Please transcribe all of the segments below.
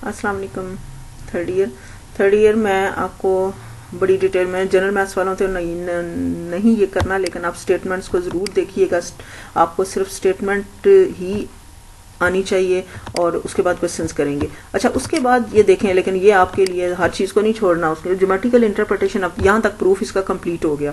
अस्सलाम वालेकुम। Third year मैं आपको बड़ी डिटेल में जनरल मैथ्स वालों तो नहीं ये करना, लेकिन आप स्टेटमेंट्स को ज़रूर देखिएगा। आपको सिर्फ स्टेटमेंट ही आनी चाहिए और उसके बाद क्वेश्चंस करेंगे। अच्छा, उसके बाद ये देखें, लेकिन ये आपके लिए हर चीज़ को नहीं छोड़ना। उसके ज्योमेट्रिकल इंटरप्रिटेशन, अब यहाँ तक प्रूफ इसका कंप्लीट हो गया।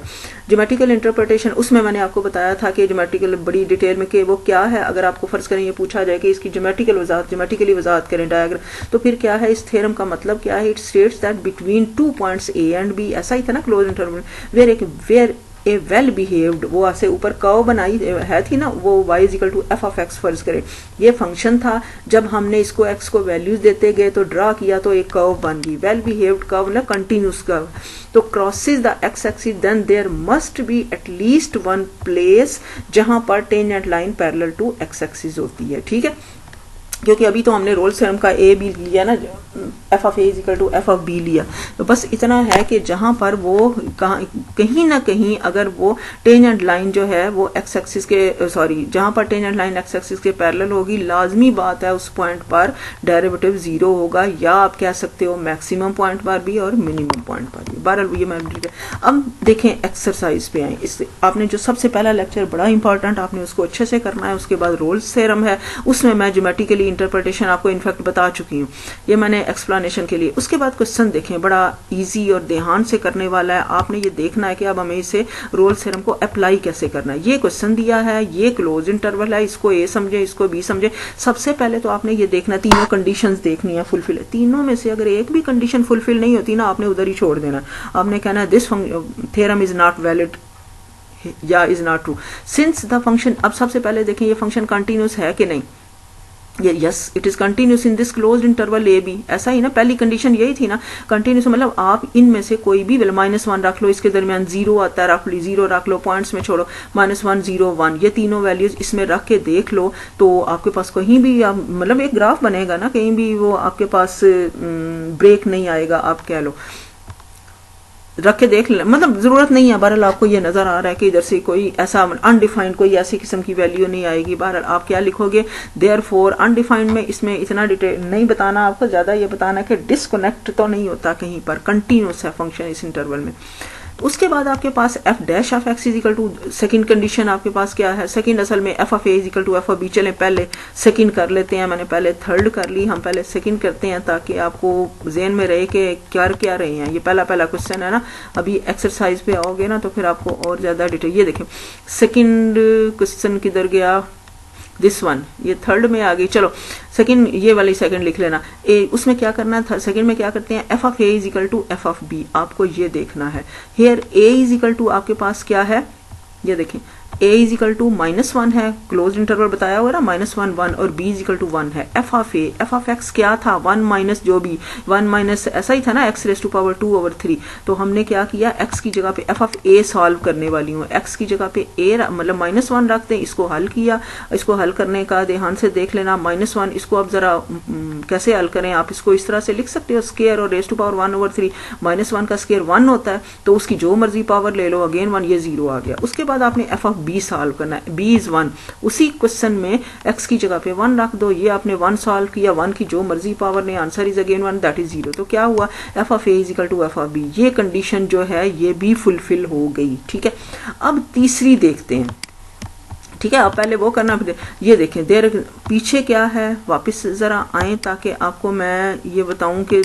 ज्योमेट्रिकल इंटरप्रिटेशन, उसमें मैंने आपको बताया था कि ज्योमेट्रिकल बड़ी डिटेल में कि वो क्या है। अगर आपको फर्ज करें ये पूछा जाए कि इसकी ज्योमेट्रिकली वजाहत करें डायग्राम, तो फिर क्या है, इस थ्योरम का मतलब क्या है? It states that between 2 points A and B, ऐसा ही था ना close interval, where a well behaved, वो ऐसे ऊपर कर्व बनाई है थी ना, वो y equal to F of X फर्ज करें। ये फंक्शन था, जब हमने इसको x को वैल्यूज देते गए तो ड्रा किया तो एक कर्व बन गई। वेल बिहेव्ड कर्व मतलब कंटिन्यूस कर्व, तो crosses the X axis, then there must be at least one place जहां पर tangent line parallel to X axis होती है। ठीक है, क्योंकि अभी तो हमने रोल्स थ्योरम का ए बी लिया ना, F of A is equal to F of B लिया। तो बस इतना है कि जहां पर वो कहीं ना कहीं अगर वो टेंजेंट लाइन जो है वो एक्स एक्सिस के जहां पर टेंजेंट लाइन एक्स एक्सिस के पैरेलल होगी, लाजमी बात है उस पॉइंट पर डेरिवेटिव जीरो होगा, या आप कह सकते हो मैक्सिमम पॉइंट पर भी और मिनिमम पॉइंट पर भी। बहरहाल ये मैं अब देखें एक्सरसाइज पे आए। इससे आपने जो सबसे पहला लेक्चर बड़ा इंपॉर्टेंट, आपने उसको अच्छे से करना है। उसके बाद रोल्स थ्योरम है, उसमें मैं ज्योमेट्रिकली इंटरप्रिटेशन आपको इनफैक्ट बता चुकी हूँ, ये मैंने एक्सप्लेनेशन के लिए। उसके बाद क्वेश्चन देखें, बड़ा इजी और ध्यान से करने वाला है। आपने ये देखना है कि अब हमें इसे रोल्स थ्योरम को अप्लाई कैसे करना है। ये क्वेश्चन दिया है, ये क्लोज इंटरवल है, इसको ए समझे, इसको बी समझे। सबसे पहले तो आपने ये देखना, तीनों कंडीशंस देखनी है फुलफिल है। तीनों में से अगर एक भी कंडीशन फुलफिल नहीं होती ना, आपने उधर ही छोड़ देना। आपने कहना है this theorem is not valid या is not true since the function. अब सबसे पहले देखें ये फंक्शन कंटिन्यूस है कि नहीं। Yes, it is continuous in this closed interval A B. ऐसा ही ना, पहली कंडीशन यही थी ना, कंटिन्यूस मतलब आप इनमें से कोई भी -1 रख लो, इसके दरमियान 0 आता है, रख लो 0 रख लो, पॉइंट्स में छोड़ो -1 0 1, ये तीनों वैल्यूज इसमें रख के देख लो, तो आपके पास कहीं भी मतलब एक ग्राफ बनेगा ना, कहीं भी वो आपके पास ब्रेक नहीं आएगा। आप कह लो रख के देख ले, मतलब जरूरत नहीं है। बहरहाल आपको ये नजर आ रहा है कि इधर से कोई ऐसा अनडिफाइंड कोई ऐसी किस्म की वैल्यू नहीं आएगी। बहरहाल आप क्या लिखोगे, देयरफॉर अनडिफाइंड में इसमें इतना डिटेल नहीं बताना आपको, ज्यादा ये बताना कि डिस्कनेक्ट तो नहीं होता कहीं पर, कंटिन्यूस है फंक्शन इस इंटरवल में। उसके बाद आपके पास f dash of x is equal to, second condition आपके पास क्या है, सेकंड असल में F of A is equal to F of b. चलें पहले सेकंड कर लेते हैं, मैंने पहले थर्ड कर ली, हम पहले सेकंड करते हैं ताकि आपको ज़हन में रहे कि क्या रहे हैं। ये पहला क्वेश्चन है ना, अभी एक्सरसाइज पे आओगे ना तो फिर आपको और ज्यादा डिटेल। ये देखें सेकंड क्वेश्चन किधर गया, दिस वन, ये थर्ड में आ गई। चलो सेकंड, ये वाली सेकंड लिख लेना। ए उसमें क्या करना था, सेकंड में क्या करते हैं, F of A is equal to F of B. आपको ये देखना है, here A is equal to आपके पास क्या है, ये देखें a इज इक्वल टू -1 है, क्लोज इंटरवल बताया हुआ ना, -1 1, और b इज इक्वल टू 1 है। F of A, F of x क्या था, 1 माइनस जो भी 1 माइनस ऐसा ही था ना, x रेज़ टू पावर 2/3। तो हमने क्या किया, x की जगह पे एफ ऑफ ए सॉल्व करने वाली हूँ, x की जगह पे a मतलब -1 रखते हैं, इसको हल किया। इसको हल करने का ध्यान से देख लेना, -1 इसको अब जरा कैसे हल करें, आप इसको इस तरह से लिख सकते हो, स्क्वायर और रेज़ टू पावर 1/3, -1 का स्क्वायर 1 होता है, तो उसकी जो मर्जी पावर ले लो, अगेन 1, ये 0 आ गया। उसके बाद आपने एफ ऑफ बी सॉल्व करना है, b इज 1, उसी क्वेश्चन में x की जगह पे 1 रख दो, ये आपने 1 सॉल्व किया, 1 की जो मर्जी पावर ने, answer is again 1, that is 0। तो क्या हुआ, f of a is equal to f of b, ये कंडीशन जो है ये भी फुलफिल हो गई। ठीक है, अब तीसरी देखते हैं। ठीक है, आप पहले वो करना, ये देखें देर पीछे क्या है, वापस जरा आए ताकि आपको मैं ये बताऊं कि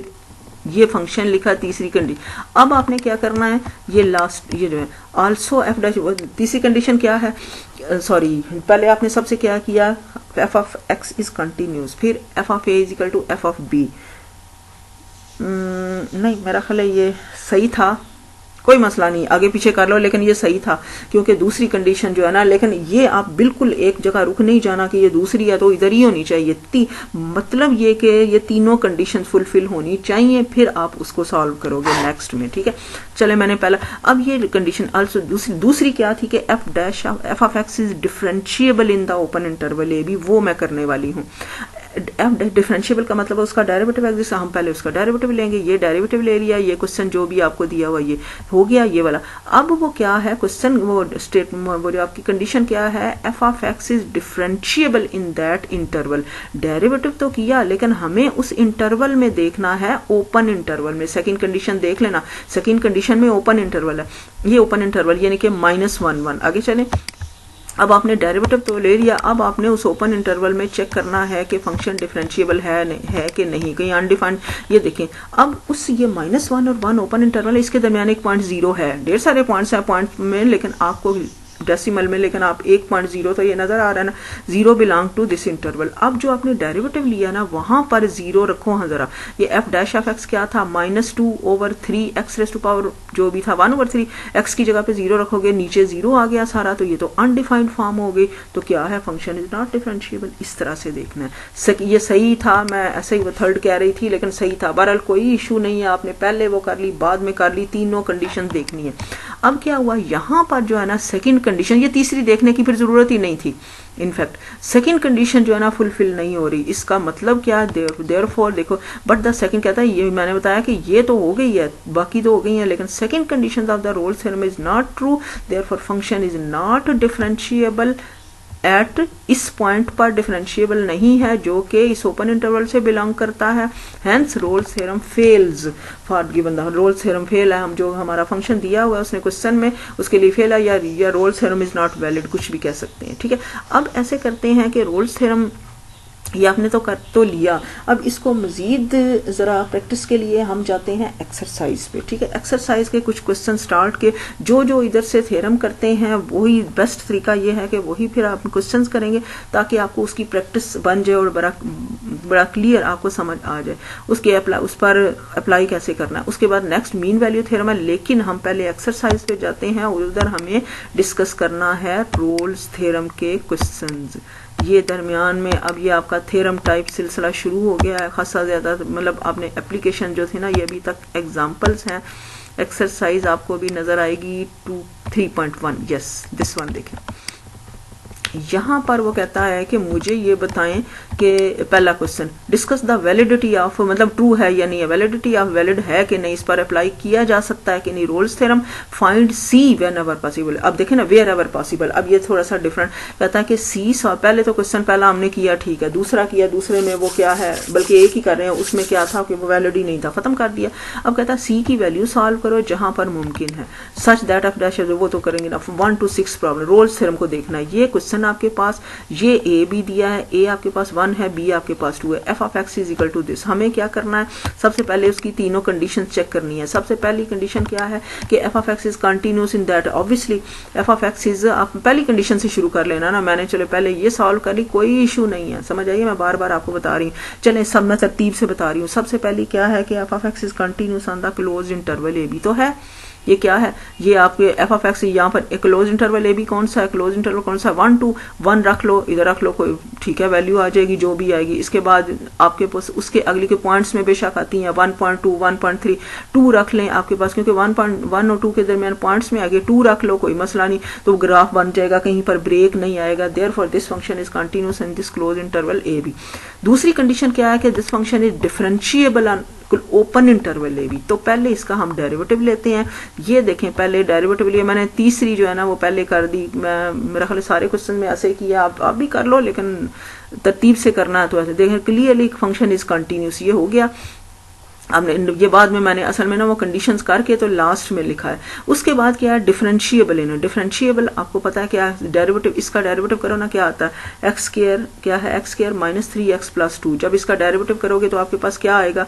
ये फंक्शन लिखा तीसरी कंडीशन। अब आपने क्या करना है, ये लास्ट ये जो है आल्सो एफ डैश, तीसरी कंडीशन क्या है, पहले आपने सबसे क्या किया, f of x is continuous, फिर f of A is equal to F of b. नहीं, मेरा ख्याल है ये सही था, कोई मसला नहीं, आगे पीछे कर लो, लेकिन ये सही था क्योंकि दूसरी कंडीशन जो है ना, लेकिन ये आप बिल्कुल एक जगह रुक नहीं जाना कि ये दूसरी है तो इधर ही होनी चाहिए। मतलब ये कि ये तीनों कंडीशन फुलफिल होनी चाहिए, फिर आप उसको सॉल्व करोगे नेक्स्ट में। ठीक है, चले मैंने पहला, अब ये कंडीशन आल्सो दूसरी क्या थी कि F dash F of x is differentiable in the open interval A B, वो मैं करने वाली हूँ। डिफरेंशिएबल का मतलब उसका डेरिवेटिव एग्जिस्ट, हम पहले उसका डेरिवेटिव लेंगे, ये डेरिवेटिव ले लिया, ये क्वेश्चन जो भी आपको दिया हुआ ये हो गया ये वाला। अब वो क्या है क्वेश्चन, वो जो आपकी कंडीशन क्या है, F of x is differentiable in that interval. Derivative तो किया लेकिन हमें उस इंटरवल में देखना है, ओपन इंटरवल में। सेकंड कंडीशन देख लेना, सेकंड कंडीशन में ओपन इंटरवल है, ये ओपन इंटरवल यानी कि -1 आगे चले। अब आपने डेरिवेटिव तो ले लिया, अब आपने उस ओपन इंटरवल में चेक करना है कि फंक्शन डिफरेंशिएबल है कि नहीं, कहीं अनडिफाइंड। ये देखें अब उस ये -1 और 1 ओपन इंटरवल है, इसके दरमियान एक पॉइंट 0 है, ढेर सारे पॉइंट्स हैं पॉइंट में, लेकिन आपको डेसिमल में, लेकिन आप 1.0 तो ये नजर आ रहा है ना, 0 बिलोंग टू दिस इंटरवल। अब जो आपने डेरिवेटिव लिया ना वहां पर 0 रखो। हाँ जरा, ये एफ डैश ऑफ एक्स क्या था, -2/3 एक्स रेज़ टू पावर जो भी था 1/3, एक्स की जगह पे 0 रखोगे, नीचे 0 आ गया सारा, तो ये तो अनडिफाइंड फॉर्म हो गई, तो क्या है, फंक्शन इज नॉट डिफरेंशिएबल। इस तरह से देखना है। ये सही था, मैं ऐसे ही वो थर्ड कह रही थी लेकिन सही था। बहरहाल कोई इशू नहीं है, आपने पहले वो कर ली बाद में कर ली, तीनों कंडीशन देखनी है। अब क्या हुआ यहाँ पर जो है ना सेकंड कंडीशन, ये तीसरी देखने की फिर जरूरत ही नहीं थी, इनफैक्ट सेकंड कंडीशन जो है ना फुलफिल नहीं हो रही। इसका मतलब क्या, देयरफॉर देखो, बट द सेकंड कहता है, ये मैंने बताया कि ये तो हो गई है, बाकी तो हो गई है, लेकिन second condition of the Rolle's theorem is not true, therefore function is not differentiable eight, इस पॉइंट पर डिफरेंशिएबल नहीं है जो कि इस ओपन इंटरवल से बिलोंग करता है। Hence Rolle's theorem fails for given the, Rolle's theorem fail है, हम जो हमारा फंक्शन दिया हुआ है उसने क्वेश्चन में उसके लिए फेल है, या Rolle's theorem is not valid, कुछ भी कह सकते हैं। ठीक है, अब ऐसे करते हैं कि रोल्स थ्योरम ये आपने तो कर तो लिया, अब इसको मजीद ज़रा प्रैक्टिस के लिए हम जाते हैं एक्सरसाइज पे। ठीक है, एक्सरसाइज के कुछ क्वेश्चन स्टार्ट के, जो इधर से थ्योरम करते हैं वही बेस्ट तरीका ये है कि वही फिर आप क्वेश्चंस करेंगे ताकि आपको उसकी प्रैक्टिस बन जाए और बड़ा क्लियर आपको समझ आ जाए उसके उस पर अप्लाई कैसे करना है। उसके बाद नेक्स्ट मीन वैल्यू थ्योरम है, लेकिन हम पहले एक्सरसाइज पे जाते हैं और उधर हमें डिस्कस करना है रोल्स थ्योरम के क्वेश्चंस। ये दरमियान में अब ये आपका थ्योरम टाइप सिलसिला शुरू हो गया है खासा ज़्यादा, मतलब आपने एप्लीकेशन जो थी ना ये अभी तक एग्जांपल्स हैं। एक्सरसाइज आपको भी नज़र आएगी 3.1, यस दिस वन देखें। यहाँ पर वो कहता है कि मुझे ये बताएं कि पहला question, discuss the validity of, मतलब ट्रू है या नहीं है, वैलिडिटी ऑफ वैलिड है कि नहीं, इस पर अप्लाई किया जा सकता है कि नहीं, Rolle's theorem. Find C whenever possible, अब देखें ना वेयर एवर पॉसिबल, अब ये थोड़ा सा डिफरेंट कहता है कि सी पहले तो क्वेश्चन पहला हमने किया ठीक है, दूसरा किया, दूसरे में वो क्या है, बल्कि एक ही कर रहे हैं, उसमें क्या था कि वो वैलिड ही नहीं था, खत्म कर दिया। अब कहता है सी की वैल्यू सॉल्व करो जहां पर मुमकिन है, सच दैट ऑफ डैश, वो तो करेंगे ना, 1 to 6 प्रॉब्लम, रोल्स थ्योरम को देखना है। ये क्वेश्चन आपके पास, ये ए बी दिया है, ए आपके पास 1 है, बी आपके पास 2 है, F of x is equal to this. हमें क्या करना है, सबसे पहले उसकी तीनों कंडीशन चेक करनी है। सबसे पहली कंडीशन क्या है कि F of x is continuous in that, obviously F of x is, आप पहली कंडीशन से शुरू कर लेना ना, मैंने चलो पहले ये सॉल्व कर ली, कोई इशू नहीं है, समझ आइए, मैं बार बार आपको बता रही हूँ, चले सब मैं तरतीब से बता रही हूँ। सबसे पहली क्या है कि F of x is continuous on the close interval A B, तो है ये क्या है, ये आपके एफ ऑफ एक्स यहाँ पर एक क्लोज इंटरवल ए बी कौन सा है, क्लोज इंटरवल कौन सा है, 1 to 1 रख लो, इधर रख लो, कोई ठीक है, वैल्यू आ जाएगी जो भी आएगी। इसके बाद आपके पास उसके अगली के पॉइंट्स में बेशक आती हैं 1.2 1.3, 2 रख लें आपके पास, क्योंकि 1.1 और 2 के दरमियान पॉइंट्स में आगे 2 रख लो, कोई मसला नहीं, तो ग्राफ बन जाएगा, कहीं पर ब्रेक नहीं आएगा। Therefore this function is continuous in this close interval A B. दूसरी कंडीशन क्या है कि this function is differentiable on open interval A B, तो पहले इसका हम डेरिवेटिव लेते हैं। ये देखें पहले डेरिवेटिव लिए मैंने तीसरी जो है ना वो पहले कर दी, मैं मेरा ख्याल सारे क्वेश्चन में ऐसे किया, आप भी कर लो, लेकिन तरतीब से करना है तो ऐसे देखें क्लियरली फंक्शन इज कंटिन्यूस, ये हो गया। अब ये बाद में मैंने असल में ना वो कंडीशंस करके तो लास्ट में लिखा है। उसके बाद क्या है, डिफरेंशिएबल है ना, डिफरेंशिएबल आपको पता है क्या है, डेरिवेटिव, इसका डेरिवेटिव करो ना क्या आता है, एक्स स्क्वायर क्या है, एक्स स्क्वायर -3x + 2, जब इसका डेरिवेटिव करोगे तो आपके पास क्या आएगा,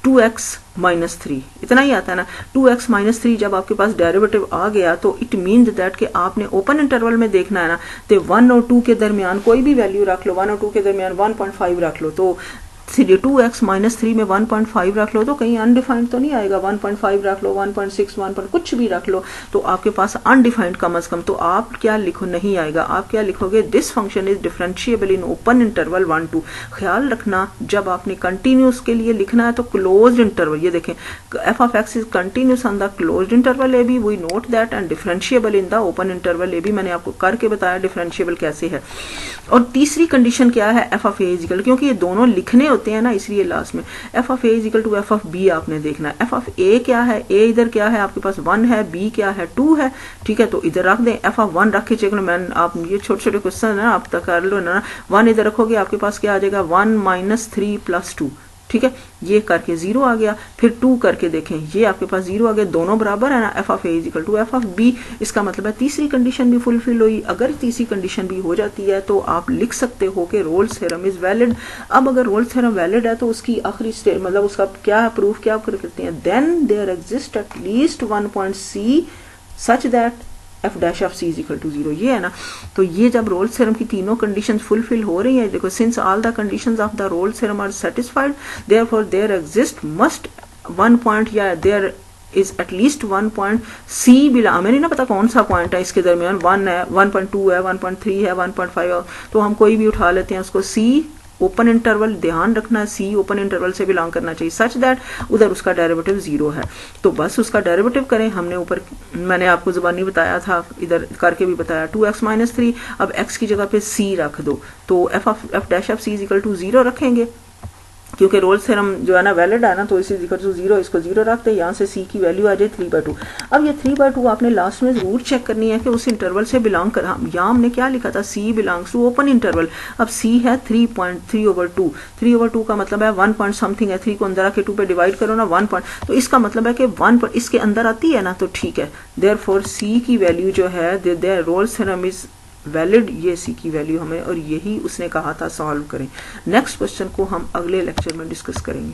2x - 3, इतना ही आता है ना। 2x - 3 जब आपके पास डेरिवेटिव आ गया तो इट मीन्स दैट कि आपने ओपन इंटरवल में देखना है ना, तो 1 और 2 के दरमियान कोई भी वैल्यू रख लो, 1 और 2 के दरमियान 1.5 रख लो, तो 2x माइनस 3 में 1.5 रख लो तो कहीं अनडिफाइंड तो नहीं आएगा, 1.5 रख लो, 1.6, 1. कुछ भी रख लो तो आपके पास अनडिफाइंड कम अज कम, तो आप क्या लिखो, नहीं आएगा, आप क्या लिखोगे, this function is differentiable in open interval 1 2. ख्याल रखना जब आपने कंटिन्यूस के लिए लिखना है तो क्लोज्ड इंटरवल, ये देखें F of x is continuous on the closed interval A B, we note that, and differentiable in the open interval A B. मैंने आपको करके बताया डिफरेंशिएबल कैसे है. और तीसरी कंडीशन क्या है, F of A is equal, क्योंकि ये दोनों लिखने होते हैं ना इसलिए लास्ट में F of A is equal to F of B आपने देखना है. एफ ऑफ ए क्या है, ए इधर क्या है आपके पास 1 है, बी क्या है 2 है, ठीक है, तो इधर रख दें. एफ ऑफ 1 रख के चेक लो, मैं आप ये छोटे छोटे क्वेश्चन है ना आप तक कर लो ना. 1 इधर रखोगे आपके पास क्या आ जाएगा, 1 माइनस 3 प्लस 2, ठीक है, ये करके 0 आ गया. फिर 2 करके देखें, ये आपके पास 0 आ गया, दोनों बराबर है ना. F of A is equal to F of B, इसका मतलब है तीसरी कंडीशन भी फुलफिल हुई. अगर तीसरी कंडीशन भी हो जाती है तो आप लिख सकते हो कि रोल्स थ्योरम इज वैलिड. अब अगर रोल्स थ्योरम वैलिड है तो उसकी आखिरी स्टेप मतलब उसका क्या है, प्रूफ क्या करते हैं, then there exist at least 1 point C such that F dash of C is equal to 0, ये है ना. तो ये जब रोल्स थ्योरम की तीनों कंडीशंस फुलफिल हो रही हैं, देखो since all the conditions of the Rolle's theorem are satisfied therefore there exist must 1 point या there is at least 1 point c बिला, हमें नहीं ना पता कौन सा पॉइंट है इसके दरमियान, 1 है, 1.2 है, 1.3 है, 1.5 है, तो हम कोई भी उठा लेते हैं उसको. सी ओपन इंटरवल, ध्यान रखना सी ओपन इंटरवल से बिलोंग करना चाहिए, सच दैट उधर उसका डेरिवेटिव 0 है. तो बस उसका डेरिवेटिव करें, हमने ऊपर मैंने आपको जुबानी बताया था, इधर करके भी बताया, 2x माइनस 3. अब x की जगह पे c रख दो, तो एफ dash of c is equal to 0 रखेंगे, क्योंकि रोल्स थ्योरम जो है ना वैलिड है ना, तो इसी इक्वल टू 0, इसको 0 रखते हैं, यहाँ से c की वैल्यू आ जाए 3/2. अब ये 3/2 आपने लास्ट में जरूर चेक करनी है कि उस इंटरवल से बिलोंग कर, यहाँ हमने क्या लिखा था, c belongs to open interval. अब c है 3.3/2, 3/2 का मतलब है 1 पॉइंट समथिंग है, 3 को अंदर आके 2 पे डिवाइड करो ना 1 पॉइंट, तो इसका मतलब है कि 1 पर इसके अंदर आती है ना, तो ठीक है. देयरफॉर c की वैल्यू जो है, their Rolle's theorem is valid, ये सी की वैल्यू हमें, और यही उसने कहा था सॉल्व करें. नेक्स्ट क्वेश्चन को हम अगले लेक्चर में डिस्कस करेंगे.